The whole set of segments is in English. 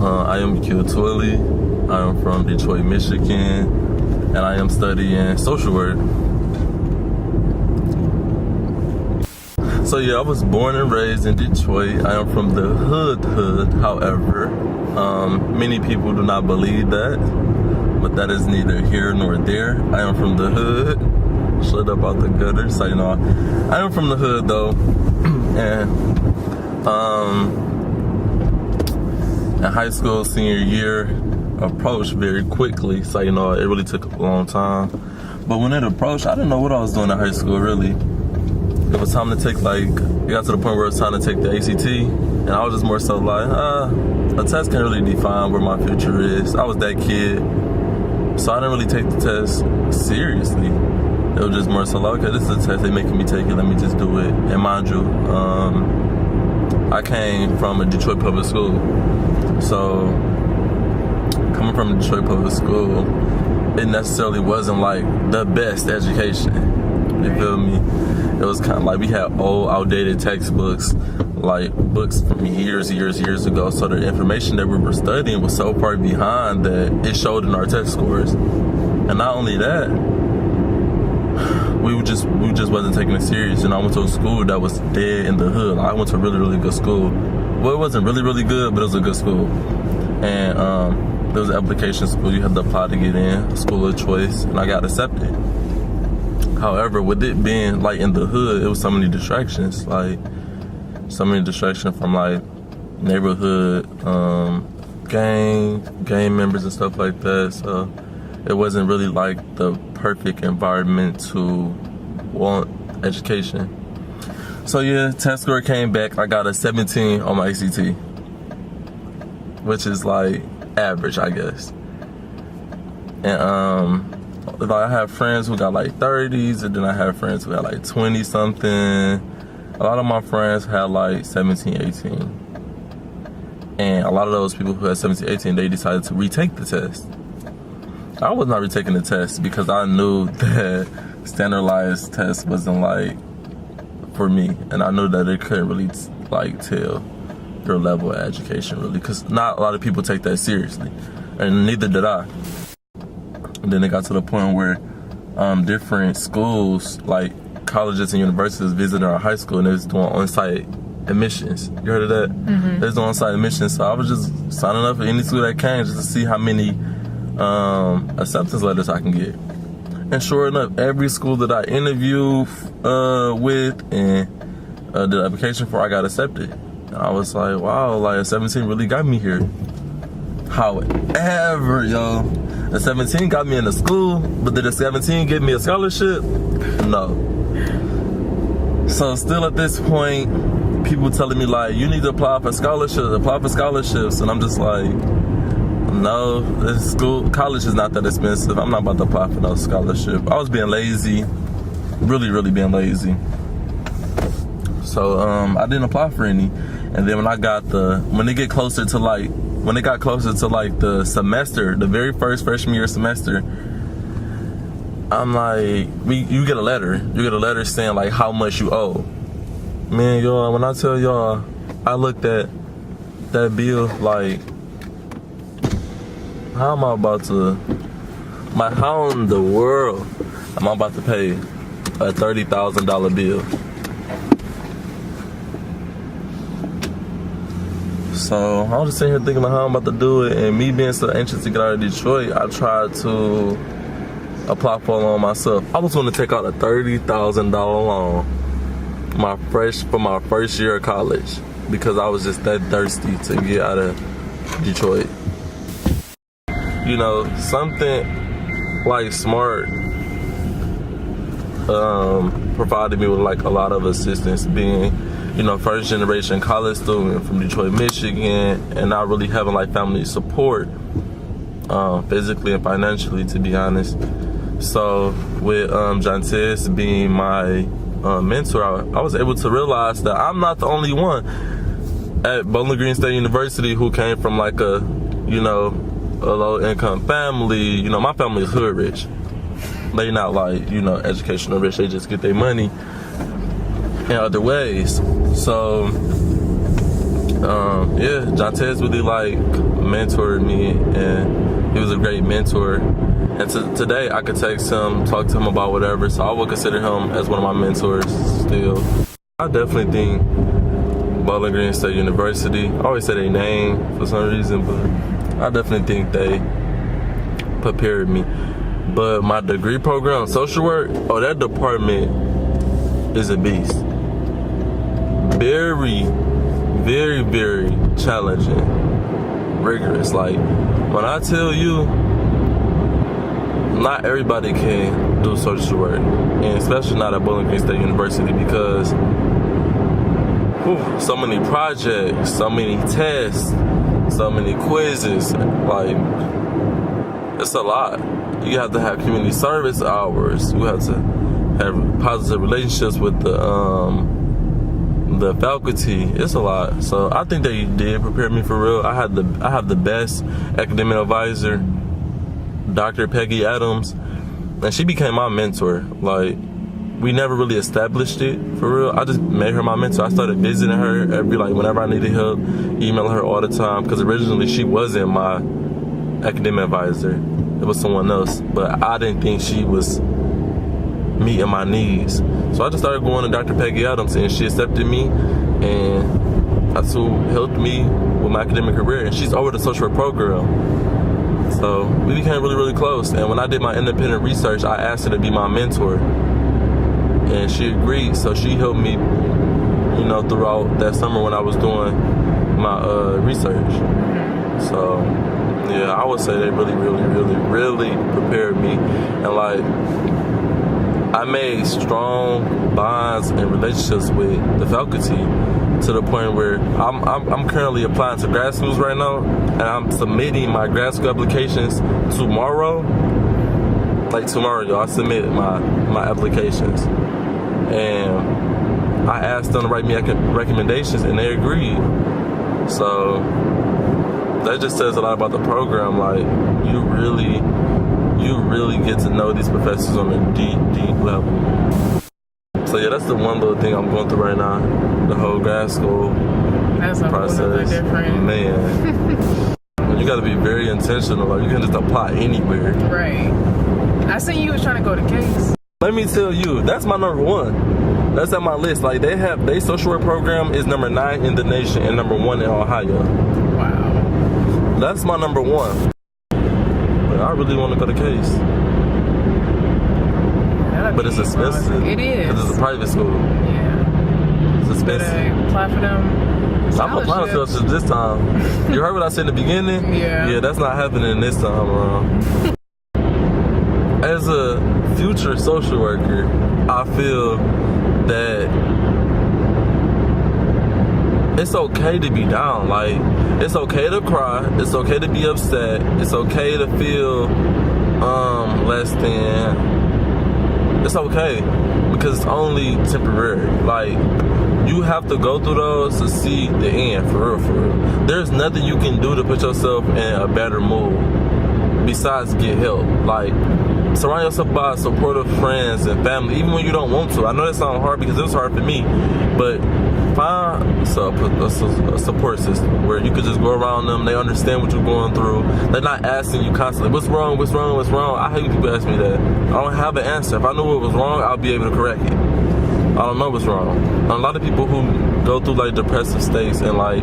I am Akil Twilly. I am from Detroit, Michigan, and I am studying social work. So yeah, I was born and raised in Detroit. I am from the hood, however. Many people do not believe that, but that is neither here nor there. I am from the hood. Shut up out the gutter. So, you know, I am from the hood though. And in high school, senior year, approached very quickly. So, you know, it really took a long time. But when it approached, I didn't know what I was doing in high school, really. It was time to take, it got to the point where it was time to take the ACT. And I was just more so like, a test can't really define where my future is. I was that kid. So I didn't really take the test seriously. It was just more so like, okay, this is a test, they making me take it, let me just do it. And mind you, I came from a Detroit public school. So coming from a Detroit public school, it necessarily wasn't like the best education. You feel me? It was kind of like we had old, outdated textbooks, like books from years ago. So the information that we were studying was so far behind that it showed in our test scores. And not only that, we just wasn't taking it serious. And I went to a school that was dead in the hood. I went to a really good school. Well, it wasn't really good, but it was a good school. And there was an application school. You had to apply to get in, a school of choice, and I got accepted. However, with it being like in the hood, it was so many distractions, from like neighborhood gang members and stuff like that. So it wasn't really like the perfect environment to want education. So yeah, test score came back. I got a 17 on my ACT, which is like average, I guess. And I have friends who got like 30s, and then I have friends who got like 20 something. A lot of my friends had like 17, 18. And a lot of those people who had 17, 18, they decided to retake the test. I was not retaking the test because I knew that standardized test wasn't like for me. And I knew that it couldn't really like tell your level of education really, because not a lot of people take that seriously. And neither did I. And then it got to the point where different schools, like colleges and universities, visited our high school and they was doing on-site admissions. You heard of that? Mm-hmm. They was doing on-site admissions. So I was just signing up for any school that came just to see how many acceptance letters I can get. And sure enough, every school that I interviewed with and the application for, I got accepted. And I was like, wow, like a 17 really got me here. However, yo, the 17 got me into school, but did the 17 give me a scholarship? No. So still at this point, people telling me like, you need to apply for scholarships. And I'm just like, no, this college is not that expensive. I'm not about to apply for no scholarship. I was being lazy, really being lazy. So I didn't apply for any. And then when it got closer to the semester, the very first freshman year semester, I'm like, you get a letter. You get a letter saying like how much you owe. Man, y'all, when I tell y'all, I looked at that bill like, how in the world am I about to pay a $30,000 bill? So I was just sitting here thinking about how I'm about to do it, and me being so anxious to get out of Detroit, I tried to apply for a loan myself. I was going to take out a $30,000 loan for my first year of college because I was just that thirsty to get out of Detroit. You know, something like Smart provided me with like a lot of assistance, being, you know, first generation college student from Detroit, Michigan, and not really having like family support physically and financially, to be honest. So with Jantis being my mentor, I was able to realize that I'm not the only one at Bowling Green State University who came from like a low income family. You know, my family is hood rich. They not like, you know, educational rich. They just get their money in other ways. So yeah, Jontez really like mentored me, and he was a great mentor. And today I could text him, talk to him about whatever, so I would consider him as one of my mentors still. I definitely think Bowling Green State University, I always say their name for some reason, but I definitely think they prepared me. But my degree program, social work, oh, that department is a beast. Very, very, very challenging, rigorous. Like, when I tell you, not everybody can do social work, and especially not at Bowling Green State University, because so many projects, so many tests, so many quizzes. Like, it's a lot. You have to have community service hours. You have to have positive relationships with the faculty. It's a lot. So I think they did prepare me for real. I have the best academic advisor, Dr. Peggy Adams, and she became my mentor. Like, we never really established it for real. I just made her my mentor. I started visiting her whenever I needed help, email her all the time, because originally she wasn't my academic advisor. It was someone else, but I didn't think she was meeting my needs. So I just started going to Dr. Peggy Adams, and she accepted me, and that's who helped me with my academic career. And she's over the social work program. So we became really, really close. And when I did my independent research, I asked her to be my mentor, and she agreed. So she helped me, throughout that summer when I was doing my research. So yeah, I would say they really, really, really, really prepared me. And like, I made strong bonds and relationships with the faculty to the point where I'm currently applying to grad schools right now, and I'm submitting my grad school applications tomorrow. Like tomorrow, y'all, I submitted my applications, and I asked them to write me recommendations, and they agreed. So that just says a lot about the program. Like, you really get to know these professors on a deep, deep level. So yeah, that's the one little thing I'm going through right now. The whole grad school process. That's a whole other different. Man, you got to be very intentional. Like, you can just apply anywhere. Right. I seen you was trying to go to Case. Let me tell you, that's my number one. That's at my list. Like, they social work program is number 9 in the nation and number 1 in Ohio. Wow. That's my number 1. But I really want to go to Case. But it's expensive. It is. Because it's a private school. Yeah. It's expensive. Apply for them. I'm applying for scholarships this time. You heard what I said in the beginning? Yeah. Yeah, that's not happening this time around. As a future social worker, I feel that it's okay to be down. Like, it's okay to cry. It's okay to be upset. It's okay to feel less than. It's okay, because it's only temporary. Like, you have to go through those to see the end, for real, for real. There's nothing you can do to put yourself in a better mood besides get help. Like, surround yourself by supportive friends and family, even when you don't want to. I know that sounds hard because it was hard for me, but find a support system where you could just go around them. They understand what you're going through. They're not asking you constantly, what's wrong, what's wrong, what's wrong? I hate when people ask me that. I don't have an answer. If I knew what was wrong, I'll be able to correct it. I don't know what's wrong. A lot of people who go through like depressive states and like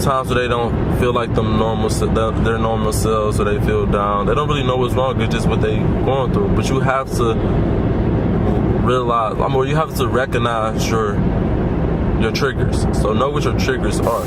times where they don't feel like their normal selves, or they feel down, they don't really know what's wrong. It's just what they going through. But you have to realize, you have to recognize your triggers. So know what your triggers are.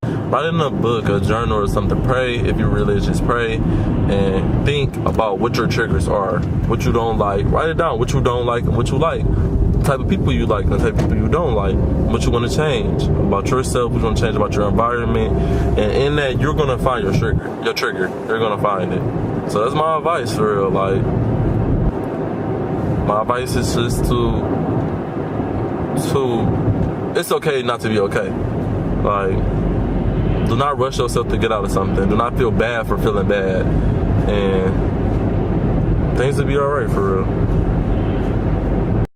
Write in a book, a journal, or something. Pray if you're religious. Pray and think about what your triggers are. What you don't like. Write it down. What you don't like and what you like. The type of people you like and the type of people you don't like. What you want to change about yourself. What you want to change about your environment. And in that, you're going to find your trigger. You're going to find it. So that's my advice for real. Like, my advice is just to it's okay not to be okay. Like, do not rush yourself to get out of something. Do not feel bad for feeling bad. And things will be alright for real.